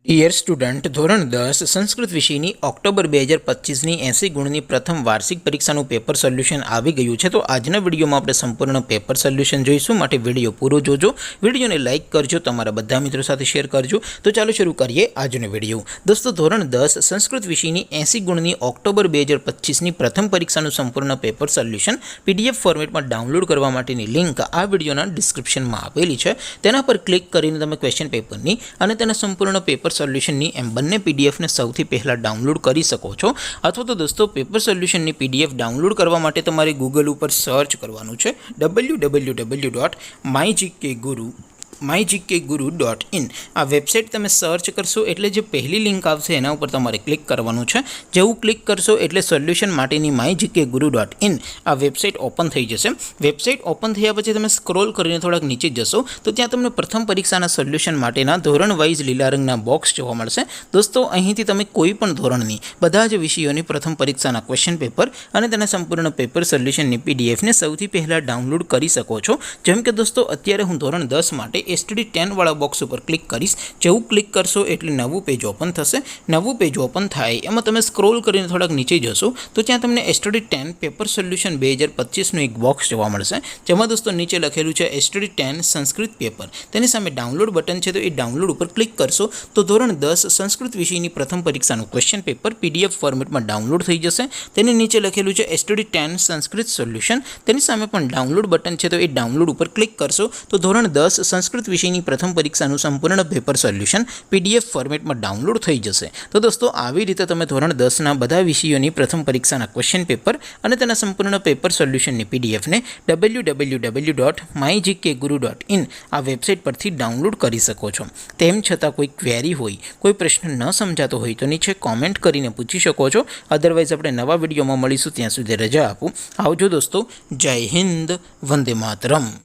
Dear student, ધોરણ 10 સંસ્કૃત વિષયની October 2025ની 80 ગુણની પ્રથમ વાર્ષિક પરીક્ષાનું પેપર સોલ્યુશન આવી ગયું છે। તો આજના વિડીયોમાં આપણે સંપૂર્ણ પેપર સોલ્યુશન જોઈશું, માટે વિડીયો પૂરો જોજો। વિડીયોને લાઇક કરજો, તમારા બધા મિત્રો સાથે શેર કરજો। તો ચાલો શરૂ કરીએ આજનો વિડીયો। દોસ્તો, ધોરણ 10 સંસ્કૃત વિષયની 80 ગુણની ઓક્ટોબર 2025ની પ્રથમ પરીક્ષાનું સંપૂર્ણ પેપર સોલ્યુશન PDF ફોર્મેટમાં ડાઉનલોડ કરવા માટેની લિંક આ વિડીયોના ડિસ્ક્રિપ્શનમાં આપેલી છે। તેના પર ક્લિક કરીને તમે ક્વેશ્ચન પેપરની અને તેના સંપૂર્ણ પેપર સોલ્યુશનની એમ બંને પીડીએફને સૌથી પહેલાં ડાઉનલોડ કરી શકો છો। અથવા તો દોસ્તો, પેપર સોલ્યુશનની PDF ડાઉનલોડ કરવા માટે તમારે ગૂગલ ઉપર સર્ચ કરવાનું છે www.mygkguru.in। આ વેબસાઇટ તમે સર્ચ કરશો એટલે જે પહેલી લિંક આવશે એના ઉપર તમારે ક્લિક કરવાનું છે। જેવું ક્લિક કરશો એટલે સોલ્યુશન માટેની mygkguru.in આ વેબસાઇટ ઓપન થઈ જશે। વેબસાઇટ ઓપન થયા પછી તમે સ્ક્રોલ કરીને થોડાક નીચે જશો તો ત્યાં તમને પ્રથમ પરીક્ષાના સોલ્યુશન માટેના ધોરણ વાઇઝ લીલા રંગના બોક્સ જોવા મળશે। દોસ્તો, અહીંથી તમે કોઈ પણ ધોરણની બધા જ વિષયોની પ્રથમ પરીક્ષાના ક્વેશ્ચન પેપર અને તેના સંપૂર્ણ પેપર સોલ્યુશનની પીડીએફને સૌથી પહેલાં ડાઉનલોડ કરી શકો છો। જેમ કે દોસ્તો, અત્યારે હું ધોરણ 10 માટે STD10 વાળા બોક્સ ઉપર ક્લિક કરીશ। જેવું ક્લિક કરશો એટલે નવું પેજ ઓપન થશે। નવું પેજ ઓપન થાય એમાં તમે સ્ક્રોલ કરીને થોડાક નીચે જશો તો ત્યાં તમને STD10 પેપર સોલ્યુશન 2025નું એક બોક્સ જોવા મળશે, જેમાં દોસ્તો નીચે લખેલું છે STD10 સંસ્કૃત પેપર। તેની સામે ડાઉનલોડ બટન છે, તો એ ડાઉનલોડ ઉપર ક્લિક કરશો તો ધોરણ 10 સંસ્કૃત વિષયની પ્રથમ પરીક્ષાનું ક્વેશ્ચન પેપર PDF ફોર્મેટમાં ડાઉનલોડ થઈ જશે। તેની નીચે લખેલું છે STD10 સંસ્કૃત સોલ્યુશન। તેની સામે પણ ડાઉનલોડ બટન છે, તો એ ડાઉનલોડ ઉપર ક્લિક કરશો તો ધોરણ 10 સંસ્કૃત વિષયની પ્રથમ પરીક્ષાનું સંપૂર્ણ પેપર સોલ્યુશન PDF ફોર્મેટમાં ડાઉનલોડ થઈ જશે। તો દોસ્તો, આવી રીતે તમે ધોરણ 10ના બધા વિષયોની પ્રથમ પરીક્ષાના ક્વેશ્ચન પેપર અને તેના સંપૂર્ણ પેપર સોલ્યુશનની પીડીએફને www.mygkguru.in આ વેબસાઇટ પરથી ડાઉનલોડ કરી શકો છો। તેમ છતાં કોઈ ક્વેરી હોય, કોઈ પ્રશ્ન ન સમજાતો હોય તો નીચે કોમેન્ટ કરીને પૂછી શકો છો। અદરવાઇઝ આપણે નવા વિડીયોમાં મળીશું, ત્યાં સુધી રજા આપું। આવજો દોસ્તો, જય હિન્દ, વંદે માતરમ।